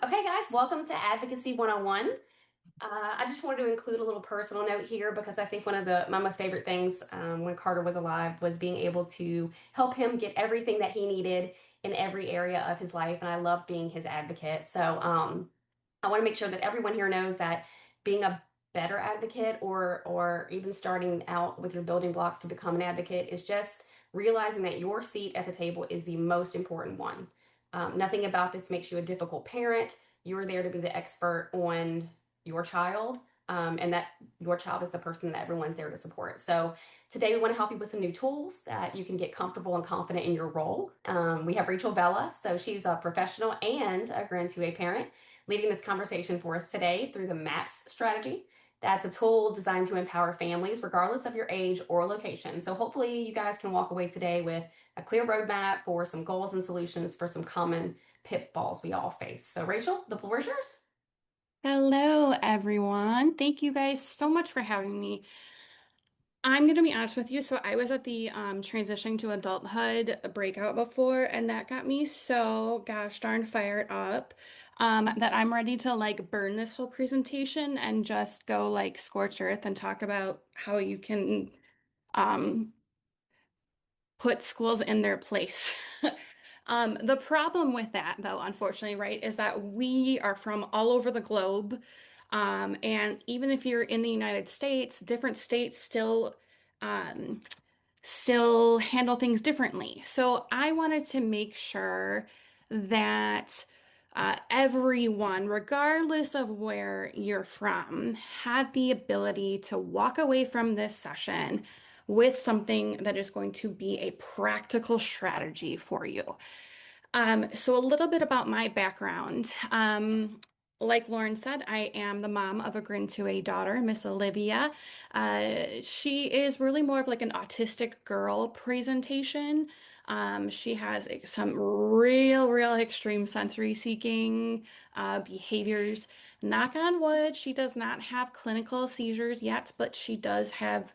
Okay, guys, welcome to Advocacy 101. I just wanted to include a little personal note here because I think one of my most favorite things when Carter was alive was being able to help him get everything that he needed in every area of his life, and I love being his advocate. So I want to make sure that everyone here knows that being a better advocate or even starting out with your building blocks to become an advocate is just realizing that your seat at the table is the most important one. Nothing about this makes you a difficult parent. You're there to be the expert on your child, and that your child is the person that everyone's there to support. So today we want to help you with some new tools that you can get comfortable and confident in your role. We have Rachel Vella, so she's a professional and a Grand 2A parent, leading this conversation for us today through the MAPS strategy. That's a tool designed to empower families regardless of your age or location. So hopefully you guys can walk away today with a clear roadmap for some goals and solutions for some common pitfalls we all face. So Rachel, the floor is yours. Hello, everyone. Thank you guys so much for having me. I'm going to be honest with you. So, I was at the transitioning to adulthood breakout before, and that got me so gosh darn fired up that I'm ready to like burn this whole presentation and just go like scorch earth and talk about how you can um, put schools in their place. The problem with that, though, unfortunately, right, is that we are from all over the globe. And even if you're in the United States, different states um, still handle things differently. So I wanted to make sure that everyone, regardless of where you're from, had the ability to walk away from this session with something that is going to be a practical strategy for you. So a little bit about my background. Like Lauren said, I am the mom of a Grin to a daughter, Miss Olivia. She is really more of like an autistic girl presentation. She has some real extreme sensory seeking behaviors. Knock on wood, she does not have clinical seizures yet, but she does have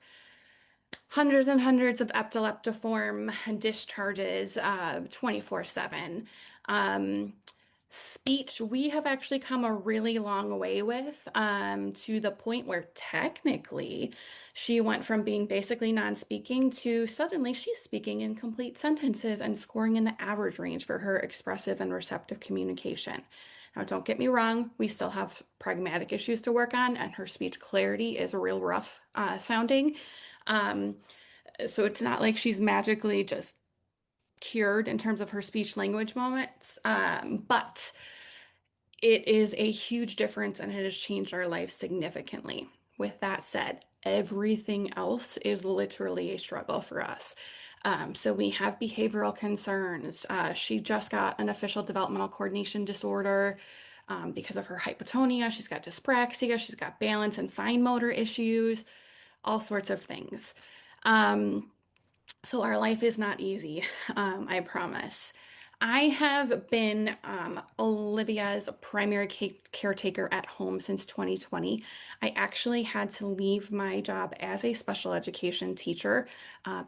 hundreds and hundreds of epileptiform discharges 24/7. Um, Speech, we have actually come a really long way with, to the point where technically she went from being basically non-speaking to suddenly she's speaking in complete sentences and scoring in the average range for her expressive and receptive communication. Now, don't get me wrong, we still have pragmatic issues to work on, and her speech clarity is real rough sounding. Um, so it's not like she's magically just cured in terms of her speech language moments, but it is a huge difference and it has changed our lives significantly. With that said, everything else is literally a struggle for us. So we have behavioral concerns. She just got an official developmental coordination disorder because of her hypotonia. She's got dyspraxia. She's got balance and fine motor issues, all sorts of things. Um, so our life is not easy, I promise. I have been Olivia's primary caretaker at home since 2020. I actually had to leave my job as a special education teacher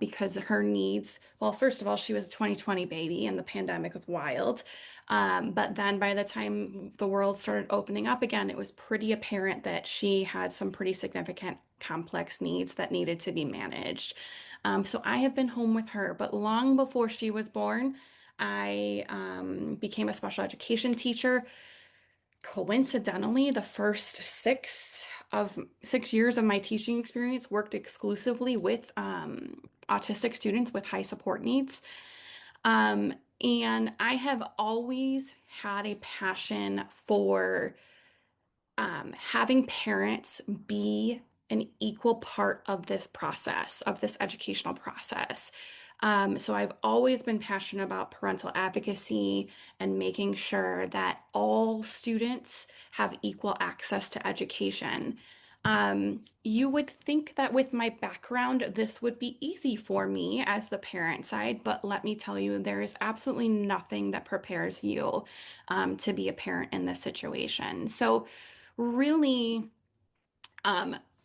because her needs, well, first of all, she was a 2020 baby and the pandemic was wild. But then by the time the world started opening up again, it was pretty apparent that she had some pretty significant complex needs that needed to be managed. So I have been home with her, but long before she was born, I became a special education teacher. Coincidentally, the first 6 years of my teaching experience worked exclusively with autistic students with high support needs. And I have always had a passion for having parents be an equal part of this process, of this educational process. So I've always been passionate about parental advocacy and making sure that all students have equal access to education. You would think that with my background, this would be easy for me as the parent side, but let me tell you, there is absolutely nothing that prepares you to be a parent in this situation. So really,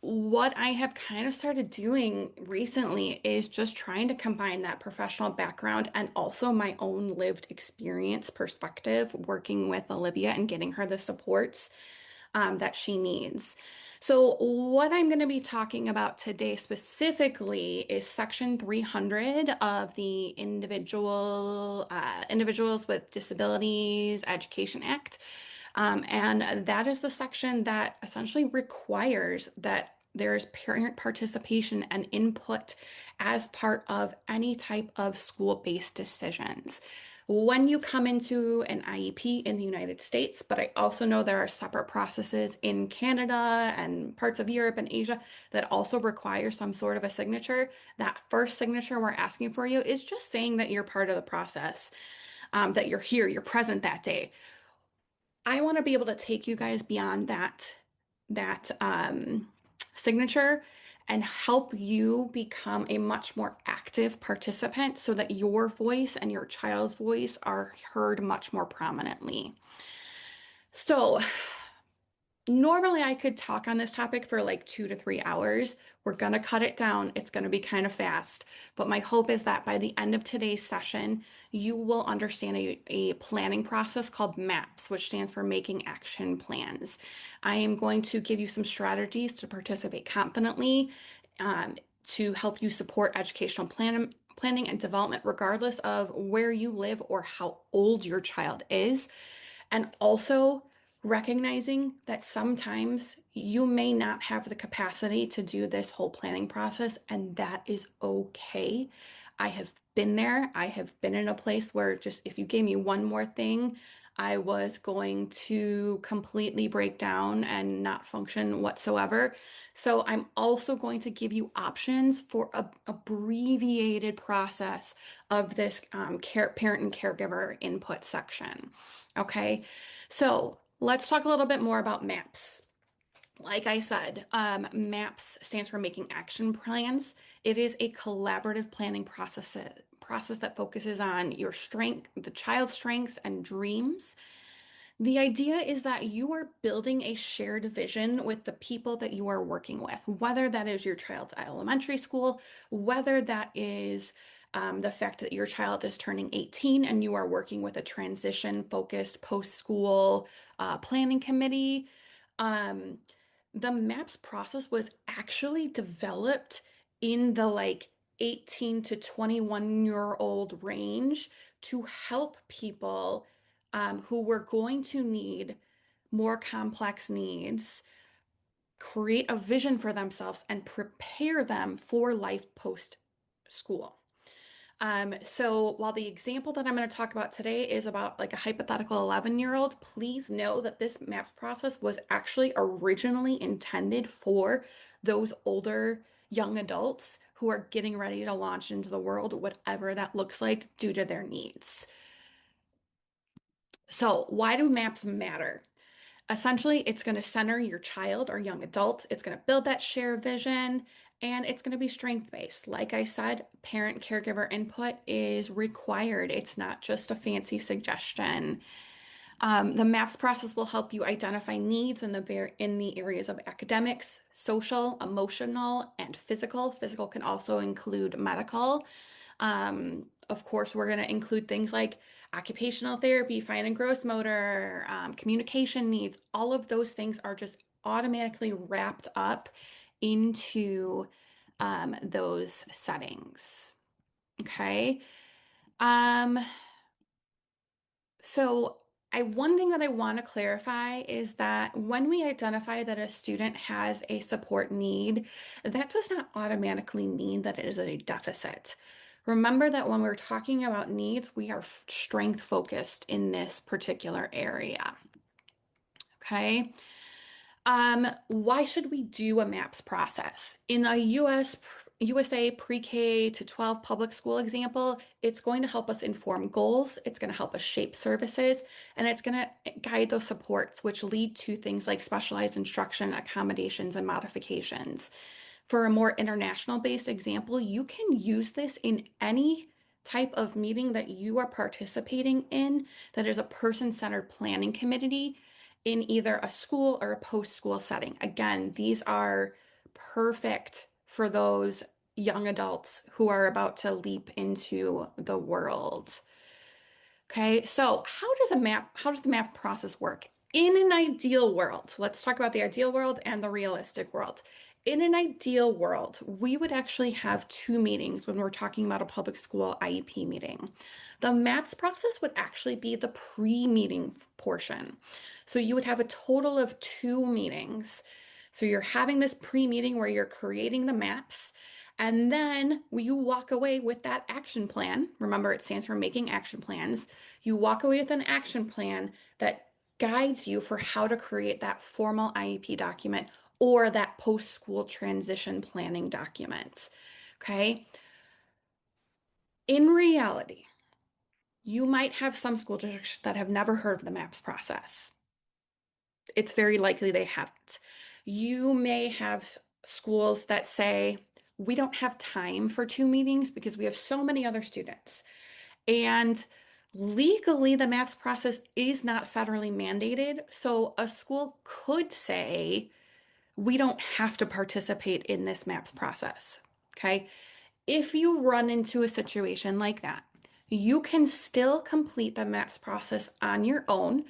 what I have kind of started doing recently is just trying to combine that professional background and also my own lived experience perspective working with Olivia and getting her the supports that she needs. So, what I'm going to be talking about today specifically is Section 300 of the Individuals with Disabilities Education Act. And that is the section that essentially requires that there's parent participation and input as part of any type of school-based decisions. When you come into an IEP in the United States, but I also know there are separate processes in Canada and parts of Europe and Asia that also require some sort of a signature. That first signature we're asking for you is just saying that you're part of the process, that you're here, you're present that day. I want to be able to take you guys beyond that signature and help you become a much more active participant so that your voice and your child's voice are heard much more prominently. So, normally, I could talk on this topic for like 2 to 3 hours. We're going to cut it down. It's going to be kind of fast. But my hope is that by the end of today's session, you will understand a planning process called MAPS, which stands for Making Action Plans. I am going to give you some strategies to participate confidently, to help you support educational planning and development, regardless of where you live or how old your child is. And also, recognizing that sometimes you may not have the capacity to do this whole planning process, and that is okay. I have been there. I have been in a place where just if you gave me one more thing, I was going to completely break down and not function whatsoever. So I'm also going to give you options for a abbreviated process of this parent and caregiver input section. Okay, so let's talk a little bit more about MAPS. Like I said, MAPS stands for Making Action Plans. It is a collaborative planning process that focuses on your strength, the child's strengths and dreams. The idea is that you are building a shared vision with the people that you are working with, whether that is your child's elementary school, whether that is the fact that your child is turning 18 and you are working with a transition focused post school planning committee. Um, the MAPS process was actually developed in the like 18 to 21-year-old range to help people who were going to need more complex needs, create a vision for themselves, and prepare them for life post school. So while the example that I'm going to talk about today is about like a hypothetical 11-year-old, please know that this MAPS process was actually originally intended for those older young adults who are getting ready to launch into the world, whatever that looks like due to their needs. So why do MAPS matter? Essentially, it's going to center your child or young adult. It's going to build that shared vision and it's going to be strength-based. Like I said, parent caregiver input is required. It's not just a fancy suggestion. The MAPS process will help you identify needs in the areas of academics, social, emotional, and physical. Physical can also include medical. Of course, we're going to include things like occupational therapy, fine and gross motor, communication needs. All of those things are just automatically wrapped up into those settings. Okay. Um, so one thing that I want to clarify is that when we identify that a student has a support need, that does not automatically mean that it is a deficit. Remember that when we're talking about needs, we are strength focused in this particular area. Okay. Why should we do a MAPS process? In a USA pre-K to 12 public school example, it's going to help us inform goals, it's going to help us shape services, and it's going to guide those supports, which lead to things like specialized instruction, accommodations, and modifications. For a more international based example, you can use this in any type of meeting that you are participating in that is a person-centered planning committee in either a school or a post-school setting. Again, these are perfect for those young adults who are about to leap into the world. Okay, so how does the math process work? In an ideal world, let's talk about the ideal world and the realistic world. In an ideal world, we would actually have two meetings when we're talking about a public school IEP meeting. The maths process would actually be the pre-meeting portion. So you would have a total of two meetings. So you're having this pre-meeting where you're creating the maps. And then you walk away with that action plan. Remember, it stands for making action plans. You walk away with an action plan that guides you for how to create that formal IEP document or that post-school transition planning document. Okay. In reality, you might have some school districts that have never heard of the MAPS process. It's very likely they haven't. You may have schools that say, we don't have time for two meetings because we have so many other students. And legally, the MAPS process is not federally mandated. So a school could say, we don't have to participate in this MAPS process. Okay. If you run into a situation like that, you can still complete the MAPS process on your own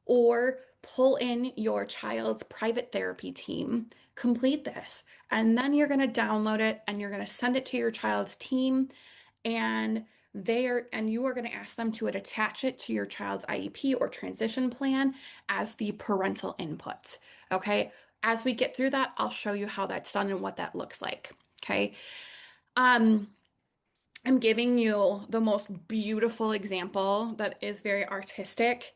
or pull in your child's private therapy team, complete this, and then you're going to download it and you're going to send it to your child's team and you are going to ask them to attach it to your child's IEP or transition plan as the parental input. Okay. As we get through that, I'll show you how that's done and what that looks like. Okay. Um, I'm giving you the most beautiful example that is very artistic.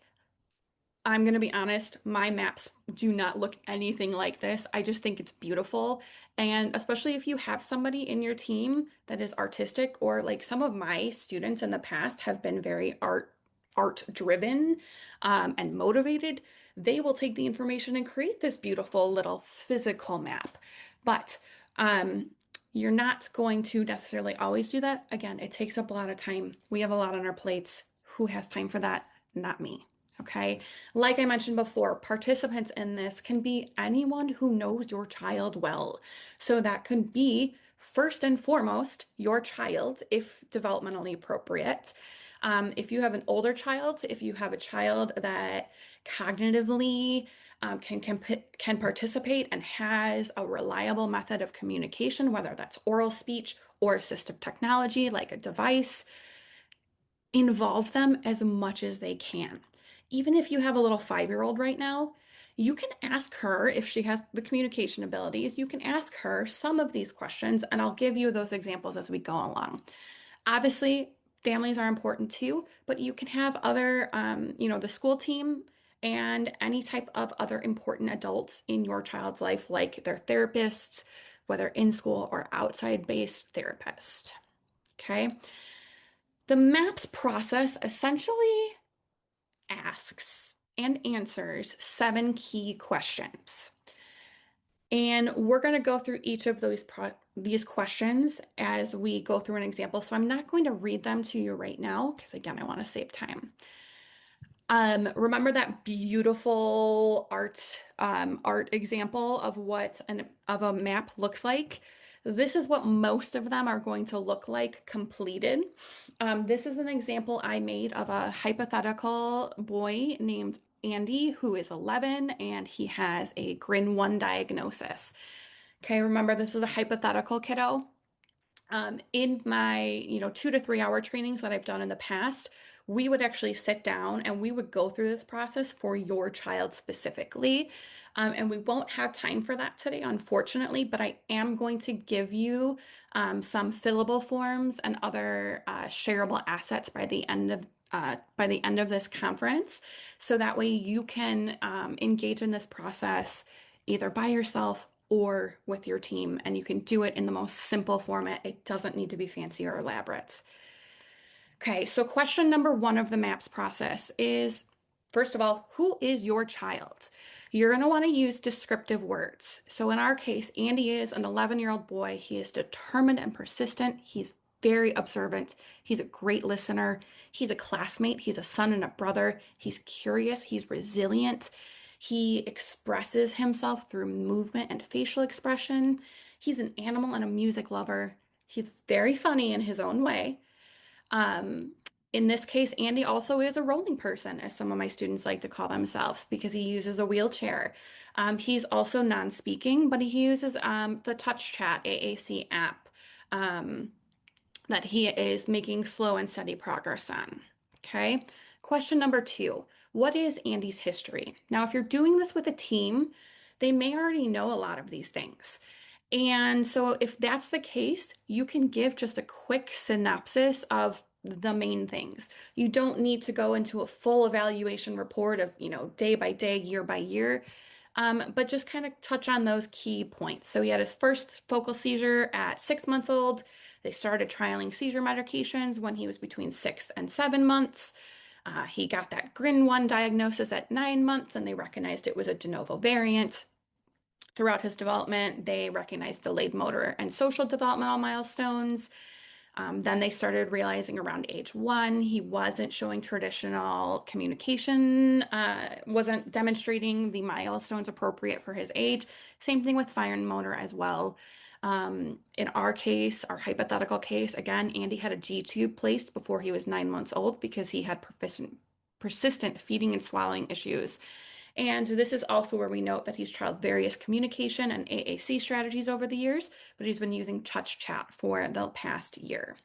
I'm going to be honest, my maps do not look anything like this. I just think it's beautiful. And especially if you have somebody in your team that is artistic, or like some of my students in the past have been very art driven and motivated, they will take the information and create this beautiful little physical map. But you're not going to necessarily always do that. Again, it takes up a lot of time. We have a lot on our plates. Who has time for that? Not me. Okay. Like I mentioned before, participants in this can be anyone who knows your child well. So that could be first and foremost your child, if developmentally appropriate. If you have an older child, if you have a child that cognitively can participate and has a reliable method of communication, whether that's oral speech or assistive technology like a device, involve them as much as they can. Even if you have a little 5-year-old right now, you can ask her if she has the communication abilities. You can ask her some of these questions, and I'll give you those examples as we go along. Obviously, families are important too, but you can have other, the school team and any type of other important adults in your child's life, like their therapists, whether in school or outside based therapists. Okay. The MAPS process essentially asks and answers 7 key questions. And we're going to go through each of these questions as we go through an example. So I'm not going to read them to you right now because again, I want to save time. Remember that beautiful art example of what of a map looks like? This is what most of them are going to look like completed. This is an example I made of a hypothetical boy named Andy who is 11 and he has a Grin 1 diagnosis. Okay, remember this is a hypothetical kiddo. In my, 2 to 3 hour trainings that I've done in the past, we would actually sit down and we would go through this process for your child specifically. And we won't have time for that today, unfortunately, but I am going to give you some fillable forms and other shareable assets by the end of this conference, so that way you can engage in this process either by yourself or with your team, and you can do it in the most simple format. It doesn't need to be fancy or elaborate. Okay, so question number one of the MAPS process is, first of all, who is your child? You're going to want to use descriptive words. So in our case, Andy is an 11-year-old boy. He is determined and persistent. He's very observant. He's a great listener. He's a classmate. He's a son and a brother. He's curious. He's resilient. He expresses himself through movement and facial expression. He's an animal and a music lover. He's very funny in his own way. Um, in this case, Andy also is a rolling person, as some of my students like to call themselves, because he uses a wheelchair. He's also non-speaking, but he uses the Touch Chat AAC app um, that he is making slow and steady progress on. Okay. Question number two, what is Andy's history? Now, if you're doing this with a team, they may already know a lot of these things. And so if that's the case, you can give just a quick synopsis of the main things. You don't need to go into a full evaluation report of, day by day, year by year, but just kind of touch on those key points. So he had his first focal seizure at 6 months old. They started trialing seizure medications when he was between 6 and 7 months. He got that GRIN1 diagnosis at 9 months, and they recognized it was a de novo variant. Throughout his development, they recognized delayed motor and social developmental milestones. Then they started realizing around age 1, he wasn't showing traditional communication, wasn't demonstrating the milestones appropriate for his age. Same thing with fine motor as well. In our case, our hypothetical case, again, Andy had a G tube placed before he was 9 months old because he had persistent feeding and swallowing issues. And this is also where we note that he's tried various communication and AAC strategies over the years, but he's been using Touch Chat for the past year.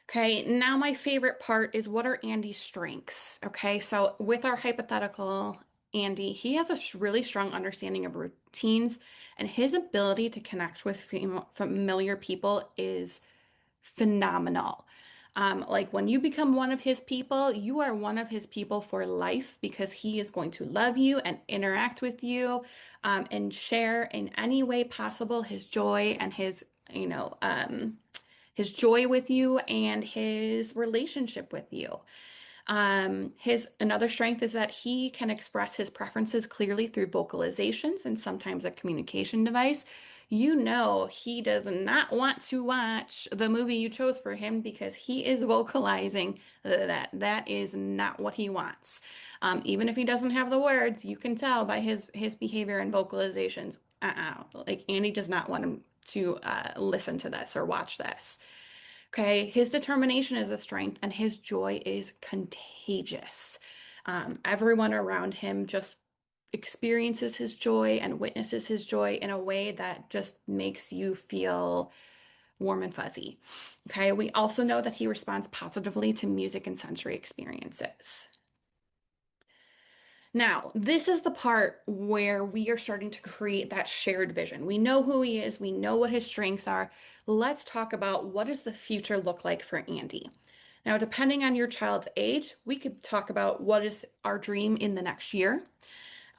Okay, now my favorite part is what are Andy's strengths? Okay, so with our hypothetical Andy, he has a really strong understanding of routines, and his ability to connect with familiar people is phenomenal. Like when you become one of his people, you are one of his people for life because he is going to love you and interact with you, and share in any way possible his joy and his joy with you and his relationship with you. His another strength is that he can express his preferences clearly through vocalizations and sometimes a communication device. He does not want to watch the movie you chose for him because he is vocalizing that that is not what he wants. Even if he doesn't have the words, you can tell by his behavior and vocalizations. Like Andy does not want him to listen to this or watch this. Okay, his determination is a strength and his joy is contagious. Everyone around him just experiences his joy and witnesses his joy in a way that just makes you feel warm and fuzzy. Okay, we also know that he responds positively to music and sensory experiences. Now, this is the part where we are starting to create that shared vision. We know who he is, we know what his strengths are. Let's talk about what does the future look like for Andy. Now, depending on your child's age, we could talk about what is our dream in the next year.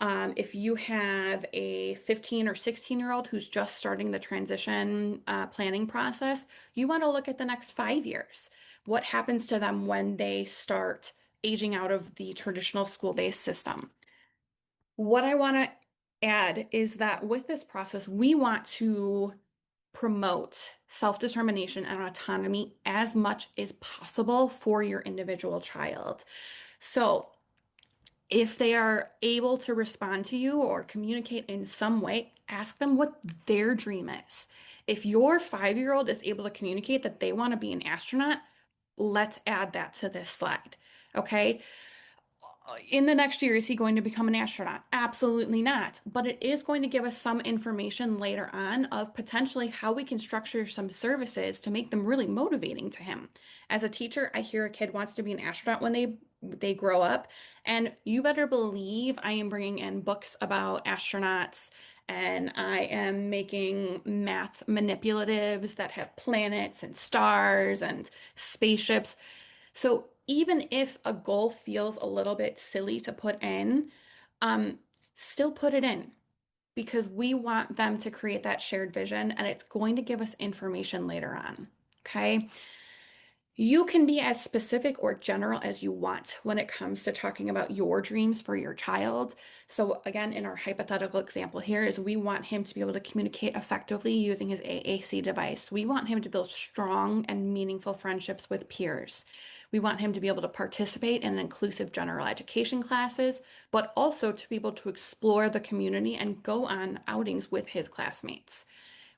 If you have a 15 or 16-year-old who's just starting the transition planning process, you want to look at the next 5 years. What happens to them when they start aging out of the traditional school-based system? What I want to add is that with this process, we want to promote self-determination and autonomy as much as possible for your individual child. So, if they are able to respond to you or communicate in some way, ask them what their dream is. If your 5-year-old is able to communicate that they want to be an astronaut, let's add that to this slide. Okay. In the next year, is he going to become an astronaut? Absolutely not. But it is going to give us some information later on of potentially how we can structure some services to make them really motivating to him. As a teacher, I hear a kid wants to be an astronaut when they grow up, and you better believe I am bringing in books about astronauts and I am making math manipulatives that have planets and stars and spaceships. So even if a goal feels a little bit silly to put in, um, still put it in because we want them to create that shared vision and it's going to give us information later on. Okay. You can be as specific or general as you want when it comes to talking about your dreams for your child. So again, in our hypothetical example here is we want him to be able to communicate effectively using his AAC device. We want him to build strong and meaningful friendships with peers. We want him to be able to participate in inclusive general education classes, but also to be able to explore the community and go on outings with his classmates.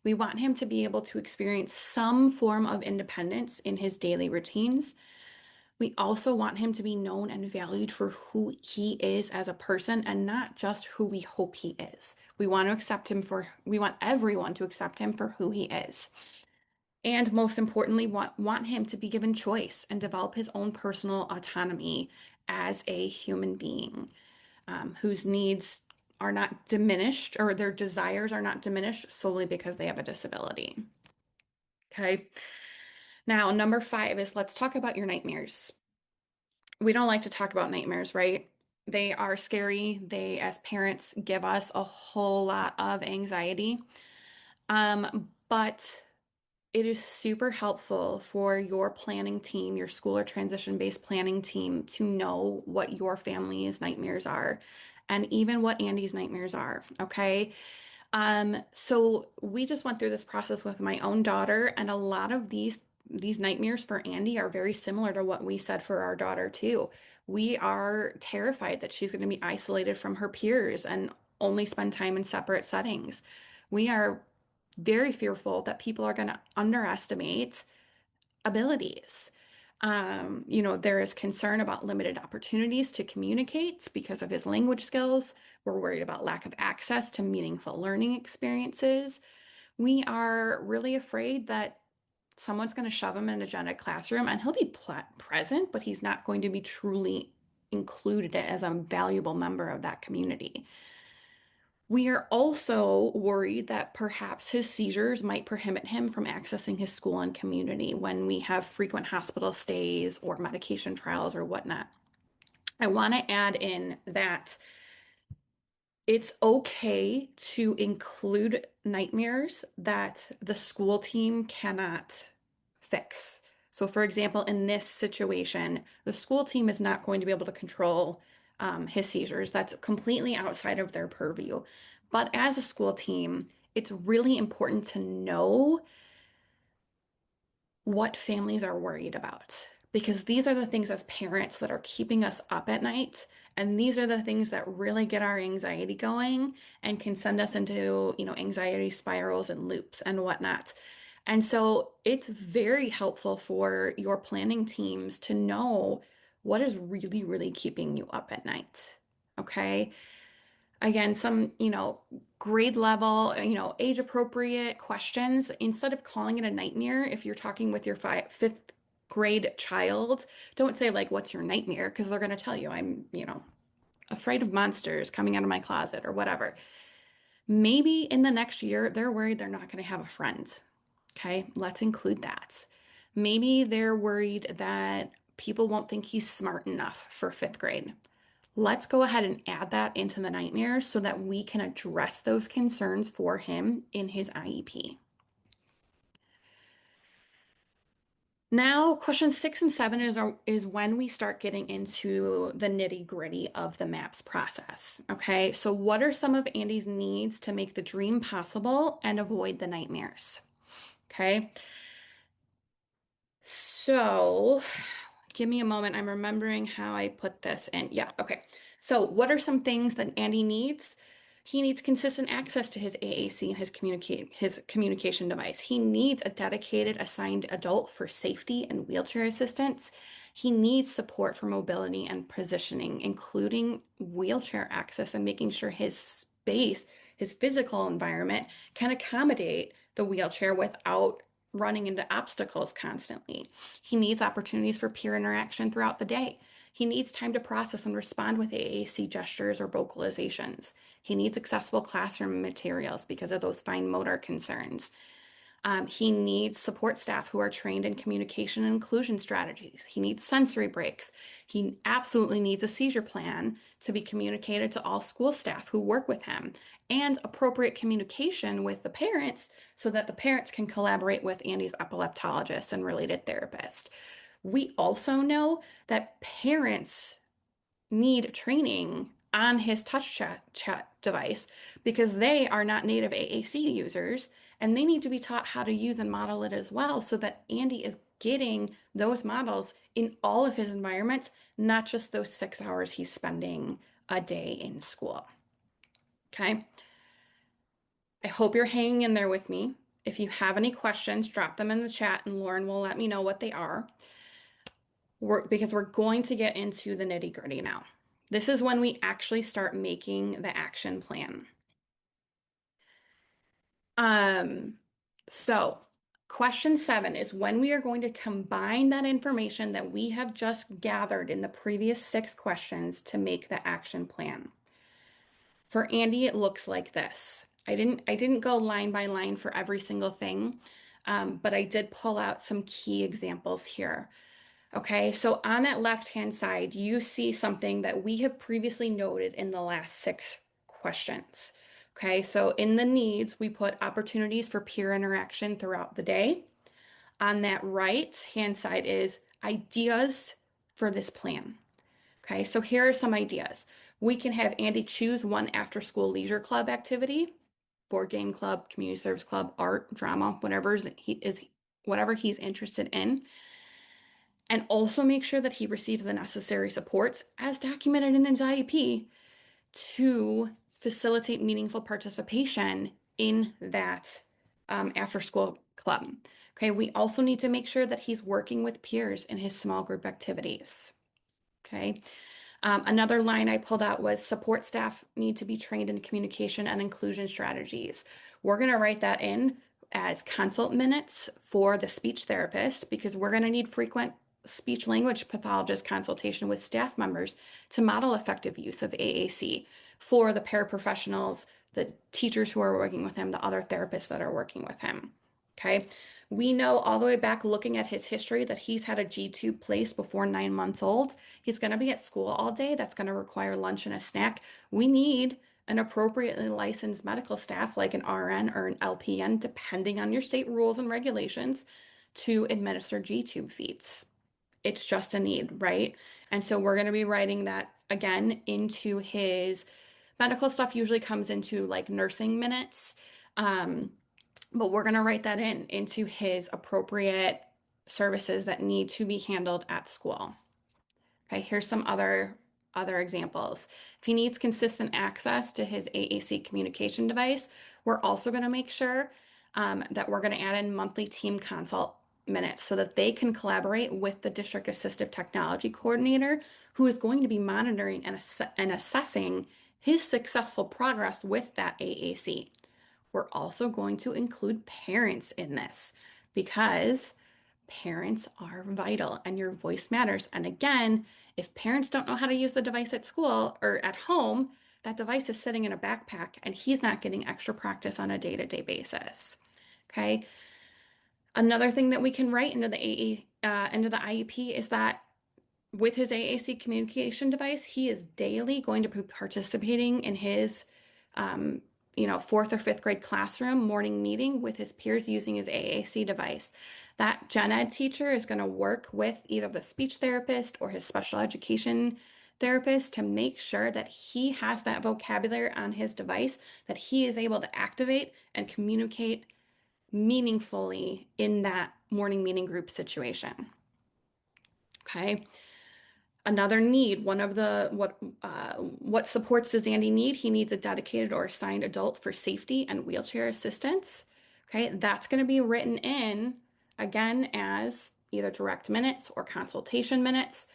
We want him to be able to experience some form of independence in his daily routines. We also want him to be known and valued for who he is as a person and not just who we hope he is. We want everyone to accept him for who he is. And most importantly, want him to be given choice and develop his own personal autonomy as a human being, whose needs are not diminished or their desires are not diminished solely because they have a disability. Okay. Now, number 5 is let's talk about your nightmares. We don't like to talk about nightmares, right? They are scary. They, as parents, give us a whole lot of anxiety. But it is super helpful for your planning team, your school or transition-based planning team, to know what your family's nightmares are and even what Andy's nightmares are, okay? So we just went through this process with my own daughter, and a lot of these nightmares for Andy are very similar to what we said for our daughter too. We are terrified that she's going to be isolated from her peers and only spend time in separate settings. We are very fearful that people are going to underestimate abilities. There is concern about limited opportunities to communicate because of his language skills. We're worried about lack of access to meaningful learning experiences. We are really afraid that someone's going to shove him in a gen ed classroom and he'll be present, but he's not going to be truly included as a valuable member of that community. We are also worried that perhaps his seizures might prohibit him from accessing his school and community when we have frequent hospital stays or medication trials or whatnot. I want to add in that it's okay to include nightmares that the school team cannot fix. So, for example, in this situation, the school team is not going to be able to control his seizures. That's completely outside of their purview. But as a school team, it's really important to know what families are worried about because these are the things as parents that are keeping us up at night, and these are the things that really get our anxiety going and can send us into anxiety spirals and loops and whatnot. And so it's very helpful for your planning teams to know what is really, really keeping you up at night. Okay. Again, some, grade level, age appropriate questions. Instead of calling it a nightmare, if you're talking with your fifth grade child, don't say like, what's your nightmare? Because they're going to tell you I'm, afraid of monsters coming out of my closet or whatever. Maybe in the next year, they're worried they're not going to have a friend. Okay, let's include that. Maybe they're worried that people won't think he's smart enough for fifth grade. Let's go ahead and add that into the nightmare so that we can address those concerns for him in his IEP. Now, questions 6 and 7 is when we start getting into the nitty-gritty of the MAPS process. Okay, so what are some of Andy's needs to make the dream possible and avoid the nightmares? Okay, so give me a moment. I'm remembering how I put this in. Yeah, okay. So, what are some things that Andy needs? He needs consistent access to his AAC and his communication device. He needs a dedicated assigned adult for safety and wheelchair assistance. He needs support for mobility and positioning, including wheelchair access and making sure his space, his physical environment can accommodate the wheelchair without running into obstacles constantly. He needs opportunities for peer interaction throughout the day. He needs time to process and respond with AAC gestures or vocalizations. He needs accessible classroom materials because of those fine motor concerns. He needs support staff who are trained in communication and inclusion strategies. He needs sensory breaks. He absolutely needs a seizure plan to be communicated to all school staff who work with him and appropriate communication with the parents so that the parents can collaborate with Andy's epileptologist and related therapist. We also know that parents need training on his touch chat device because they are not native AAC users and they need to be taught how to use and model it as well so that Andy is getting those models in all of his environments, not just those 6 hours he's spending a day in school. Okay. I hope you're hanging in there with me. If you have any questions, drop them in the chat and Lauren will let me know what they are. Because we're going to get into the nitty gritty now. This is when we actually start making the action plan. Um, so question 7 is when we are going to combine that information that we have just gathered in the previous 6 questions to make the action plan. For Andy, it looks like this. I didn't go line by line for every single thing, but I did pull out some key examples here. Okay, so on that left-hand side, you see something that we have previously noted in the last 6 questions. Okay, so in the needs, we put opportunities for peer interaction throughout the day. On that right-hand side is ideas for this plan. Okay, so here are some ideas. We can have Andy choose one after-school leisure club activity, board game club, community service club, art, drama, whatever he's interested in, and also make sure that he receives the necessary supports as documented in his IEP to facilitate meaningful participation in that after school club. Okay, we also need to make sure that he's working with peers in his small group activities. Okay. Another line I pulled out was support staff need to be trained in communication and inclusion strategies. We're going to write that in as consult minutes for the speech therapist because we're going to need frequent speech language pathologist consultation with staff members to model effective use of AAC for the paraprofessionals, the teachers who are working with him, the other therapists that are working with him. Okay. We know all the way back looking at his history that he's had a G-tube placed before 9 months old. He's going to be at school all day. That's going to require lunch and a snack. We need an appropriately licensed medical staff like an RN or an LPN, depending on your state rules and regulations, to administer G-tube feeds. It's just a need, right? And so we're going to be writing that again into his medical stuff usually comes into like nursing minutes. But we're going to write that into his appropriate services that need to be handled at school. Okay, here's some other examples. If he needs consistent access to his AAC communication device, we're also going to make sure that we're going to add in monthly team consult minutes so that they can collaborate with the district assistive technology coordinator who is going to be monitoring and assessing his successful progress with that AAC. We're also going to include parents in this because parents are vital and your voice matters. And again, if parents don't know how to use the device at school or at home, that device is sitting in a backpack and he's not getting extra practice on a day-to-day basis. Okay. Another thing that we can write into into the IEP is that with his AAC communication device, he is daily going to be participating in his, um, 4th or 5th grade classroom morning meeting with his peers using his AAC device. That gen ed teacher is going to work with either the speech therapist or his special education therapist to make sure that he has that vocabulary on his device that he is able to activate and communicate meaningfully in that morning meeting group situation. Okay. Another need, one of the what supports does Andy need? He needs a dedicated or assigned adult for safety and wheelchair assistance. Okay, that's going to be written in again as either direct minutes or consultation minutes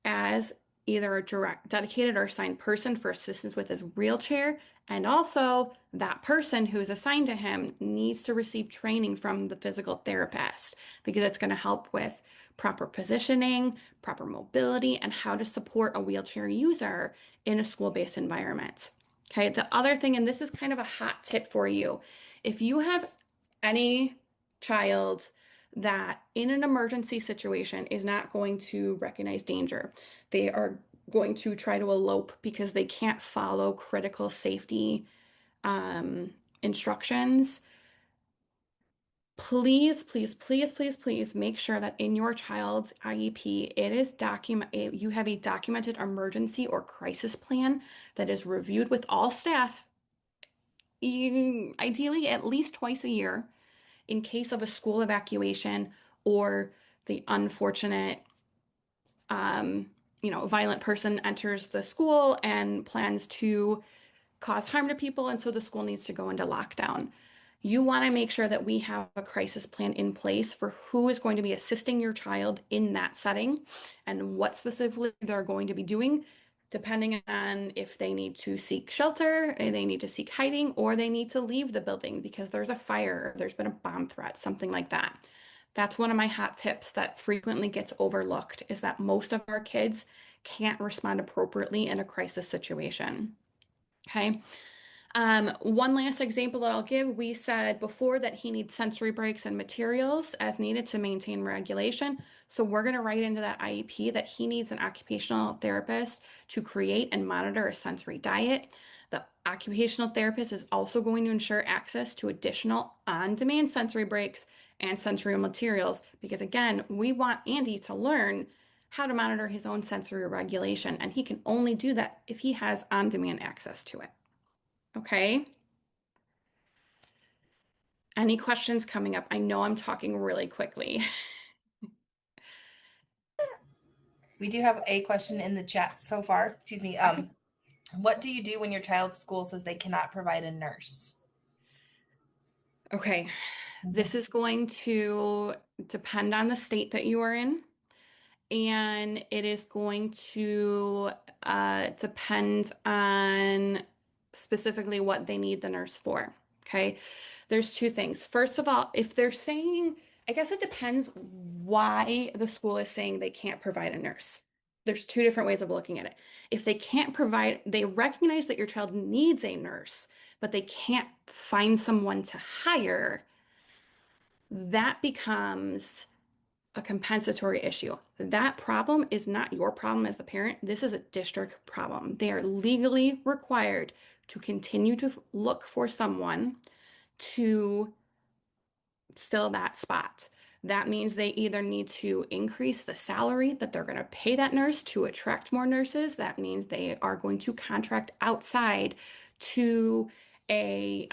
as either a direct dedicated or assigned person for assistance with his wheelchair. And also, that person who is assigned to him needs to receive training from the physical therapist because it's going to help with proper positioning, proper mobility, and how to support a wheelchair user in a school-based environment. Okay, the other thing, and this is kind of a hot tip for you, if you have any child that in an emergency situation is not going to recognize danger. They are going to try to elope because they can't follow critical safety instructions. Please, please, please, please, please make sure that in your child's IEP, you have a documented emergency or crisis plan that is reviewed with all staff, ideally at least twice a year in case of a school evacuation or the unfortunate um, a violent person enters the school and plans to cause harm to people, and so the school needs to go into lockdown. You want to make sure that we have a crisis plan in place for who is going to be assisting your child in that setting and what specifically they're going to be doing, depending on if they need to seek shelter, they need to seek hiding, or they need to leave the building because there's a fire, there's been a bomb threat, something like that. That's one of my hot tips that frequently gets overlooked is that most of our kids can't respond appropriately in a crisis situation. Okay. One last example that I'll give, we said before that he needs sensory breaks and materials as needed to maintain regulation. So we're going to write into that IEP that he needs an occupational therapist to create and monitor a sensory diet. The occupational therapist is also going to ensure access to additional on-demand sensory breaks and sensory materials because again, we want Andy to learn how to monitor his own sensory regulation, and he can only do that if he has on-demand access to it. Okay. Any questions coming up? I know I'm talking really quickly. We do have a question in the chat so far. Excuse me. Okay. What do you do when your child's school says they cannot provide a nurse? Okay. Mhm. This is going to depend on the state that you are in, and it is going to depend on specifically what they need the nurse for. Okay. There's two things. First of all, if they're saying, I guess it depends why the school is saying they can't provide a nurse. There's two different ways of looking at it. If they can't provide, they recognize that your child needs a nurse, but they can't find someone to hire, that becomes a compensatory issue. That problem is not your problem as the parent. This is a district problem. They are legally required to continue to look for someone to fill that spot. That means they either need to increase the salary that they're going to pay that nurse to attract more nurses. That means they are going to contract outside to a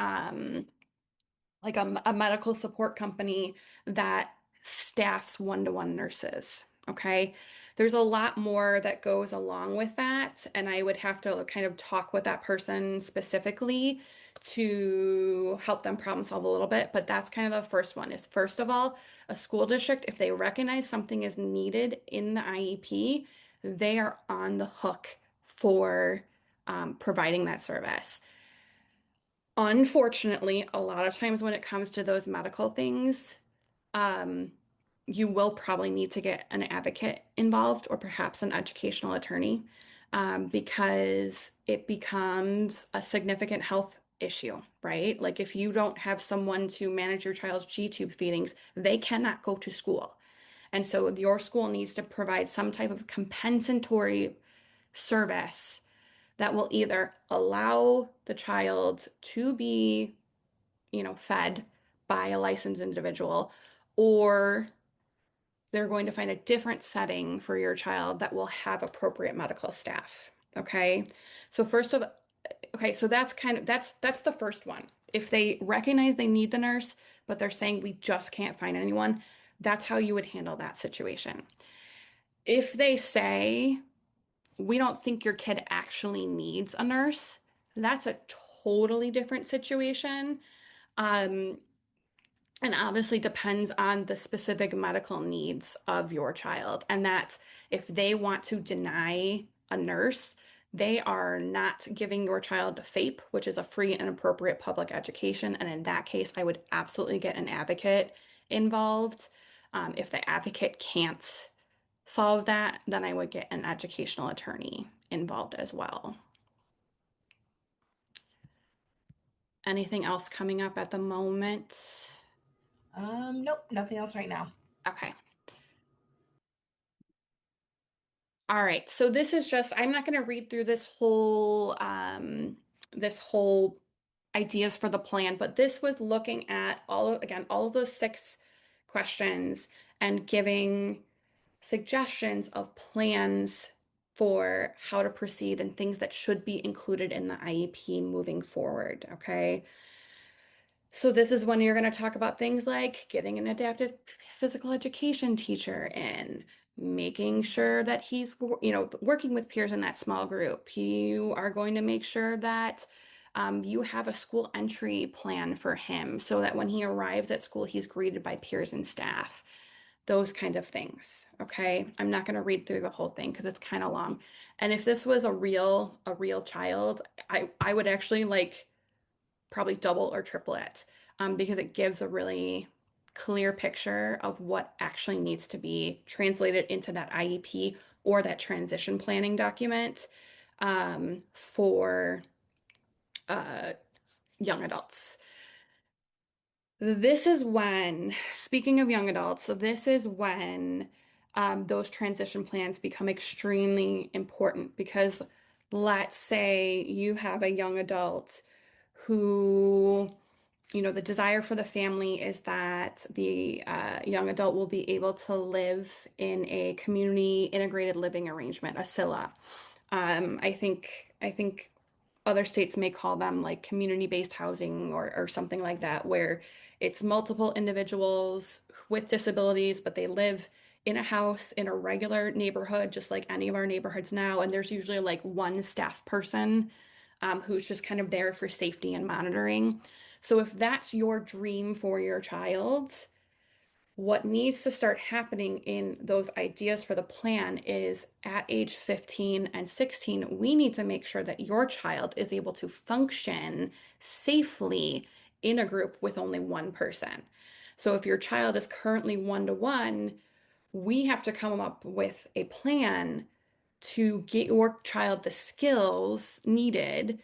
a medical support company that staffs one-to-one nurses. Okay. There's a lot more that goes along with that. And I would have to kind of talk with that person specifically to help them problem solve a little bit. But that's kind of the first one is first of all, a school district, if they recognize something is needed in the IEP, they are on the hook for providing that service. Unfortunately, a lot of times when it comes to those medical things, um, you will probably need to get an advocate involved or perhaps an educational attorney, because it becomes a significant health issue, right? Like if you don't have someone to manage your child's G-tube feedings, they cannot go to school. And so your school needs to provide some type of compensatory service that will either allow the child to be, fed by a licensed individual, or they're going to find a different setting for your child that will have appropriate medical staff. Okay. So first of okay, so that's the first one. If they recognize they need the nurse, but they're saying we just can't find anyone, that's how you would handle that situation. If they say we don't think your kid actually needs a nurse, that's a totally different situation. Um, and obviously depends on the specific medical needs of your child. And that if they want to deny a nurse, they are not giving your child FAPE, which is a free and appropriate public education. And in that case, I would absolutely get an advocate involved. If the advocate can't solve that, then I would get an educational attorney involved as well. Anything else coming up at the moment? Nope, nothing else right now. Okay. All right. So this is just, I'm not going to read through this whole ideas for the plan, but this was looking at again, all of those six questions and giving suggestions of plans for how to proceed and things that should be included in the IEP moving forward. Okay. So this is when you're going to talk about things like getting an adaptive physical education teacher in, making sure that he's, working with peers in that small group. You are going to make sure that you have a school entry plan for him so that when he arrives at school, he's greeted by peers and staff. Those kind of things. Okay. I'm not going to read through the whole thing because it's kind of long. And if this was a real child, I would actually like probably double or triple it because it gives a really clear picture of what actually needs to be translated into that IEP or that transition planning document for uh, young adults. This is when, speaking of young adults, so this is when those transition plans become extremely important because let's say you have a young adult who, the desire for the family is that the young adult will be able to live in a community integrated living arrangement, a CILA. I think other states may call them like community-based housing or something like that, where it's multiple individuals with disabilities, but they live in a house in a regular neighborhood, just like any of our neighborhoods now. And there's usually like one staff person who's just kind of there for safety and monitoring. So if that's your dream for your child, what needs to start happening in those ideas for the plan is at age 15 and 16, we need to make sure that your child is able to function safely in a group with only one person. So if your child is currently one to one, we have to come up with a plan to get your child the skills needed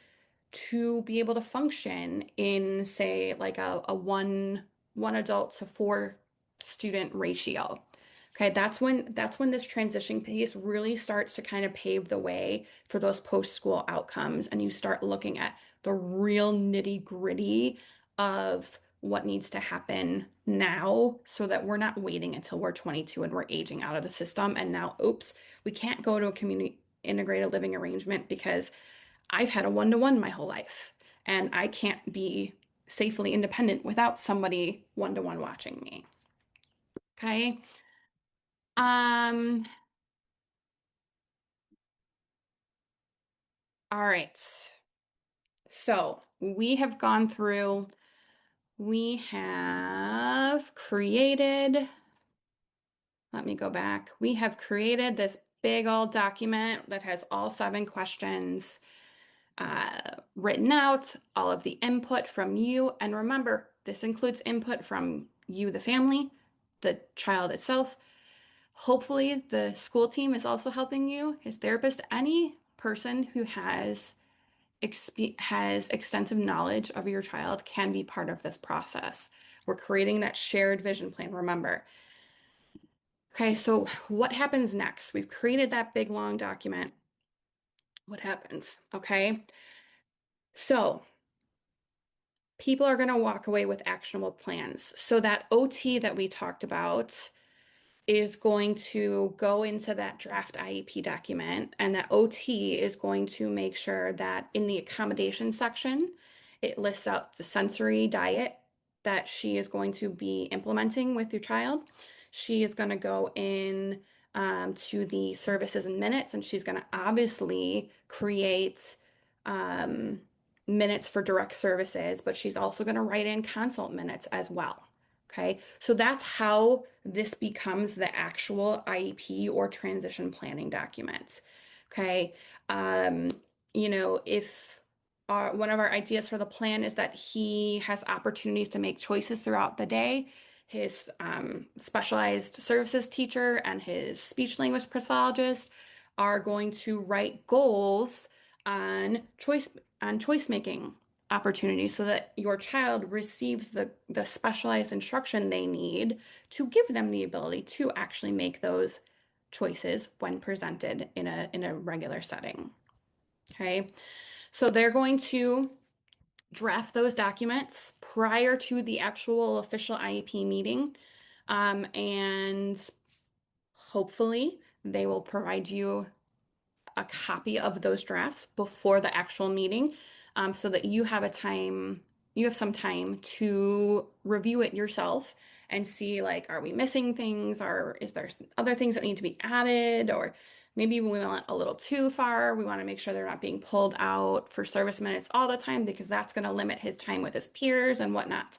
to be able to function in, say, like a one adult to four student ratio. Okay, that's when this transition piece really starts to kind of pave the way for those post-school outcomes, and you start looking at the real nitty-gritty of what needs to happen now so that we're not waiting until we're 22 and we're aging out of the system and now, oops, we can't go to a community integrated living arrangement because I've had a one-to-one my whole life, and I can't be safely independent without somebody one-to-one watching me. Okay. Um, all right. So we have created, let me go back. We have created this big old document that has all 7 questions written out, all of the input from you. And remember, this includes input from you, the family, the child itself. Hopefully, the school team is also helping you, his therapist, any person who has extensive knowledge of your child can be part of this process. We're creating that shared vision plan, remember. Okay, so what happens next? We've created that big long document. What happens? Okay, so people are going to walk away with actionable plans. So that OT that we talked about is going to go into that draft IEP document, and that OT is going to make sure that in the accommodation section, it lists out the sensory diet that she is going to be implementing with your child. She is going to go in to the services and minutes, and she's going to obviously create um, minutes for direct services, but she's also going to write in consult minutes as well. Okay, so that's how this becomes the actual IEP or transition planning document. Okay, um, if one of our ideas for the plan is that he has opportunities to make choices throughout the day, his specialized services teacher and his speech language pathologist are going to write goals on choice making opportunities so that your child receives the specialized instruction they need to give them the ability to actually make those choices when presented in a regular setting. Okay, so they're going to draft those documents prior to the actual official IEP meeting, and hopefully they will provide you a copy of those drafts before the actual meeting, so that you have some time to review it yourself and see like, are we missing things, or is there other things that need to be added, or maybe we went a little too far. We want to make sure they're not being pulled out for service minutes all the time because that's going to limit his time with his peers and whatnot.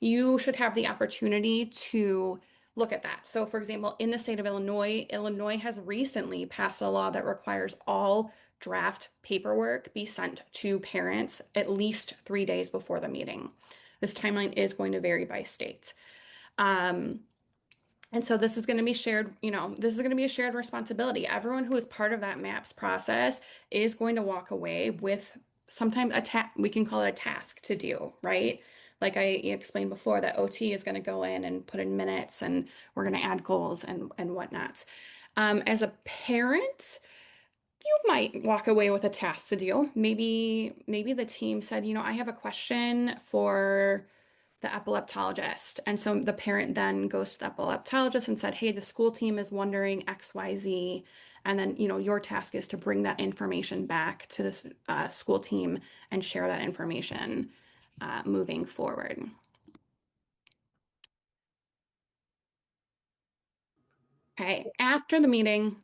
You should have the opportunity to look at that. So, for example, in the state of Illinois, Illinois has recently passed a law that requires all draft paperwork be sent to parents at least 3 days before the meeting. This timeline is going to vary by state. Um, and so this is going to be shared, this is going to be a shared responsibility. Everyone who is part of that MAPS process is going to walk away with sometimes we can call it a task to do, right? Like I explained before, that OT is going to go in and put in minutes and we're going to add goals and whatnot. As a parent, you might walk away with a task to do. Maybe the team said, I have a question for the epileptologist. And so the parent then goes to the epileptologist and said, hey, the school team is wondering XYZ. And then, your task is to bring that information back to the school team and share that information moving forward. Okay, after the meeting,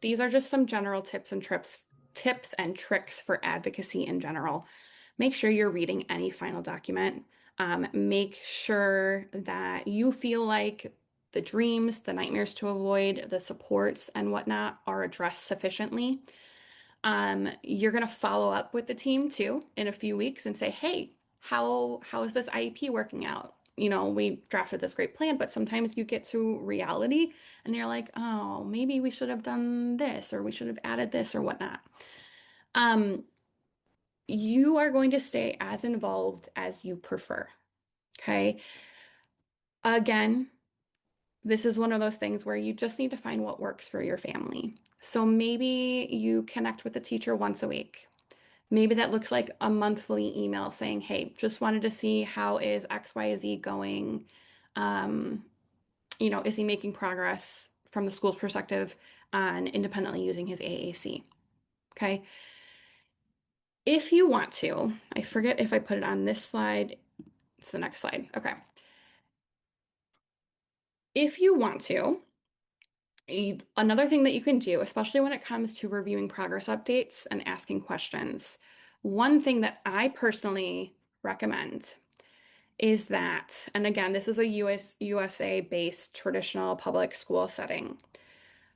these are just some general tips and tricks for advocacy in general. Make sure you're reading any final document. Make sure that you feel like the dreams, the nightmares to avoid, the supports and whatnot are addressed sufficiently. You're going to follow up with the team too in a few weeks and say, hey, how is this IEP working out? We drafted this great plan, but sometimes you get to reality and you're like, oh, maybe we should have done this or we should have added this or whatnot. Um, you are going to stay as involved as you prefer. Okay. Again, this is one of those things where you just need to find what works for your family. So maybe you connect with the teacher once a week. Maybe that looks like a monthly email saying, hey, just wanted to see how is XYZ going? Um, is he making progress from the school's perspective on independently using his AAC? Okay. If you want to, I forget if I put it on this slide. It's the next slide. Okay. If you want to, another thing that you can do, especially when it comes to reviewing progress updates and asking questions, one thing that I personally recommend is that, and again, this is a USA-based traditional public school setting.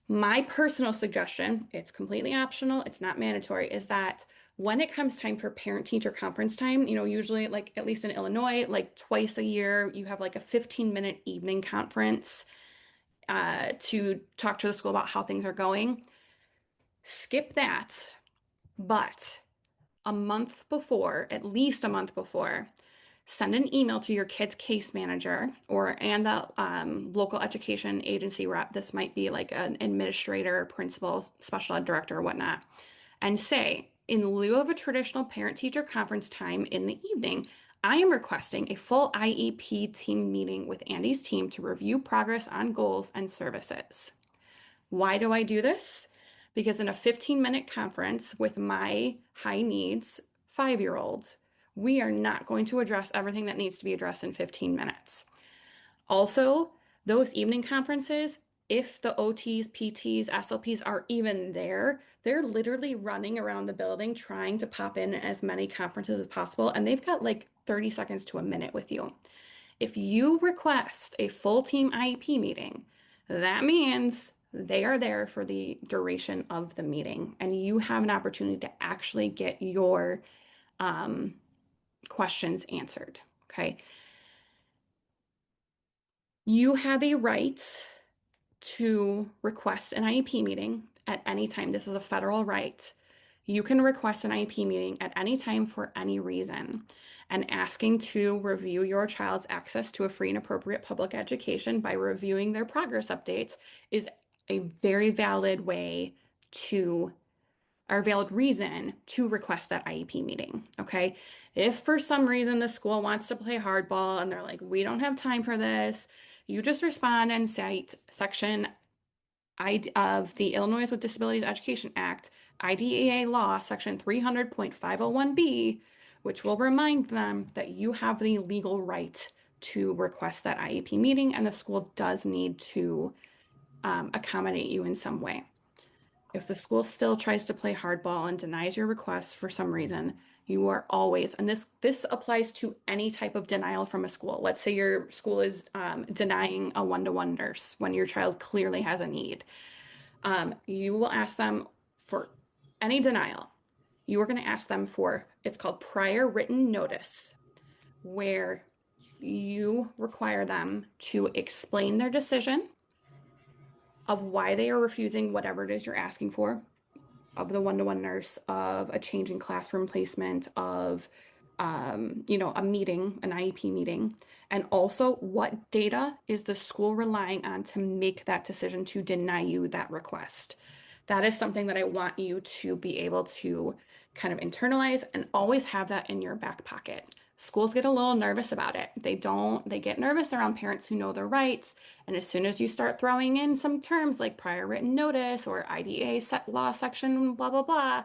My personal suggestion, it's completely optional, it's not mandatory, is that when it comes time for parent-teacher conference time, usually like at least in Illinois, like twice a year, you have like a 15-minute evening conference to talk to the school about how things are going. Skip that, but a month before, at least a month before, send an email to your kid's case manager and the local education agency rep. This might be like an administrator, principal, special ed director, or whatnot, and say, in lieu of a traditional parent-teacher conference time in the evening, I am requesting a full IEP team meeting with Andy's team to review progress on goals and services. Why do I do this? Because in a 15-minute conference with my high needs 5-year-olds, we are not going to address everything that needs to be addressed in 15 minutes. Also, those evening conferences, if the OTs, PTs, SLPs are even there, they're literally running around the building trying to pop in as many conferences as possible, and they've got like 30 seconds to a minute with you. If you request a full team IEP meeting, that means they are there for the duration of the meeting, and you have an opportunity to actually get your questions answered. Okay. You have a right to request an IEP meeting at any time. This is a federal right. You can request an IEP meeting at any time for any reason. And asking to review your child's access to a free and appropriate public education by reviewing their progress updates is a very valid way to or a valid reason to request that IEP meeting. Okay. If for some reason the school wants to play hardball and they're like, we don't have time for this, you just respond and cite section of the Illinois with Disabilities Education Act, IDEA law, section 300.501B, which will remind them that you have the legal right to request that IEP meeting, and the school does need to accommodate you in some way. If the school still tries to play hardball and denies your request for some reason, you are always, and this applies to any type of denial from a school. Let's say your school is denying a one-to-one nurse when your child clearly has a need. You will ask them for any denial. You are going to ask them for, it's called prior written notice, where you require them to explain their decision of why they are refusing whatever it is you're asking for, of the one-to-one nurse, of a change in classroom placement, of a meeting, an IEP meeting, and also what data is the school relying on to make that decision to deny you that request. That is something that I want you to be able to kind of internalize and always have that in your back pocket. Schools get a little nervous about it. They get nervous around parents who know their rights. And as soon as you start throwing in some terms like prior written notice or IDA law section, blah, blah, blah,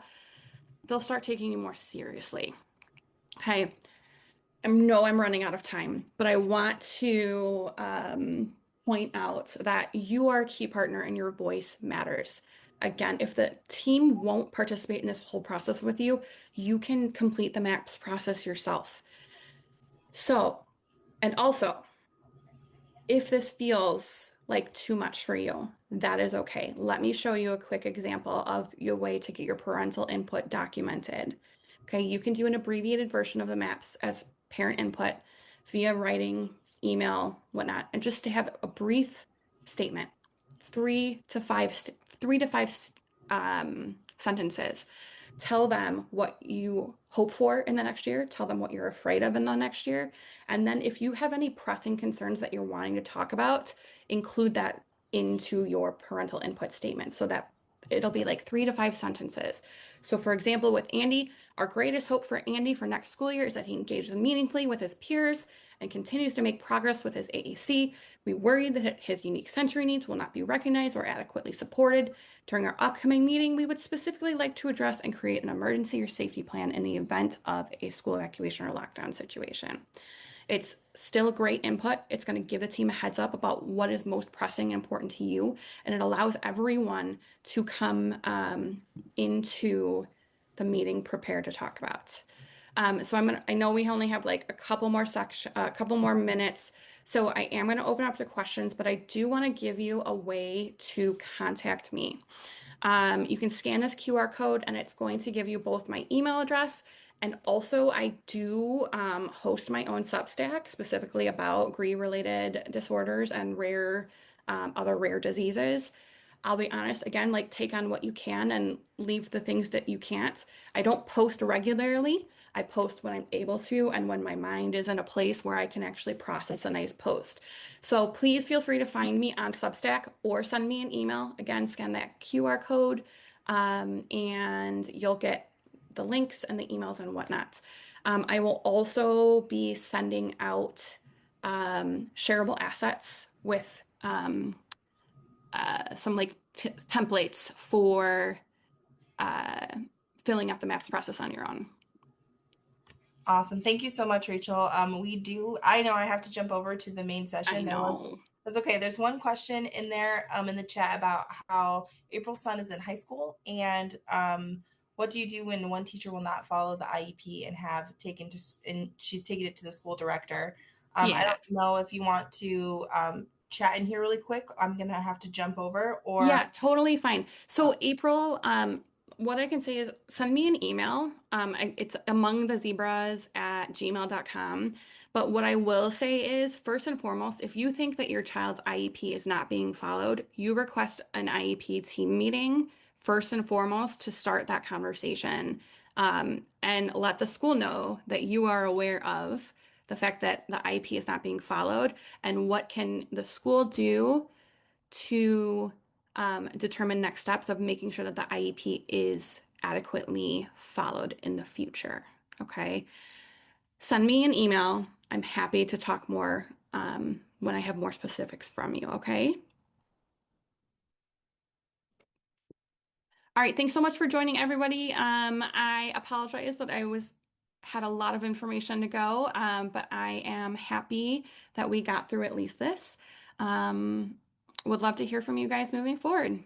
they'll start taking you more seriously. Okay. I know I'm running out of time, but I want to point out that you are a key partner and your voice matters. Again, if the team won't participate in this whole process with you, you can complete the MAPS process yourself. So, and also, if this feels like too much for you, that is okay. Let me show you a quick example of your way to get your parental input documented. Okay, you can do an abbreviated version of the maps as parent input via writing, email, whatnot, and just to have a brief statement, 3 to 5 sentences. Tell them what you hope for in the next year. Tell them what you're afraid of in the next year. And then if you have any pressing concerns that you're wanting to talk about, include that into your parental input statement so that it'll be like 3 to 5 sentences. So for example, with Andy, our greatest hope for Andy for next school year is that he engages meaningfully with his peers and continues to make progress with his AAC. We worry that his unique sensory needs will not be recognized or adequately supported. During our upcoming meeting, we would specifically like to address and create an emergency or safety plan in the event of a school evacuation or lockdown situation. It's still great input. It's going to give the team a heads up about what is most pressing and important to you, and it allows everyone to come into the meeting prepared to talk about. I know we only have like a couple more minutes. So I am going to open up to questions, but I do want to give you a way to contact me. You can scan this QR code and it's going to give you both my email address and also I do host my own Substack specifically about GRE-related disorders and other rare diseases. I'll be honest, again, like take on what you can and leave the things that you can't. I don't post regularly. I post when I'm able to and when my mind is in a place where I can actually process a nice post. So please feel free to find me on Substack or send me an email. Again, scan that QR code and you'll get the links and the emails and whatnot. I will also be sending out shareable assets with some like templates for uh, filling out the maps process on your own. Awesome. Thank you so much, Rachel. I know I have to jump over to the main I session. know. That's okay. There's one question in there, in the chat about how April's son is in high school and, what do you do when one teacher will not follow the IEP and and she's taken it to the school director? I Yeah. don't know if you want to, chat in here really quick. I'm going to have to jump over or, Yeah, totally fine. So April, what I can say is send me an email. It's amongthezebras@gmail.com. But what I will say is, first and foremost, if you think that your child's IEP is not being followed, you request an IEP team meeting first and foremost to start that conversation. And let the school know that you are aware of the fact that the IEP is not being followed and what can the school do to determine next steps of making sure that the IEP is adequately followed in the future. Okay. Send me an email. I'm happy to talk more when I have more specifics from you. Okay. All right. Thanks so much for joining, everybody. I apologize that I was had a lot of information to go, but I am happy that we got through at least this. Um, would love to hear from you guys moving forward.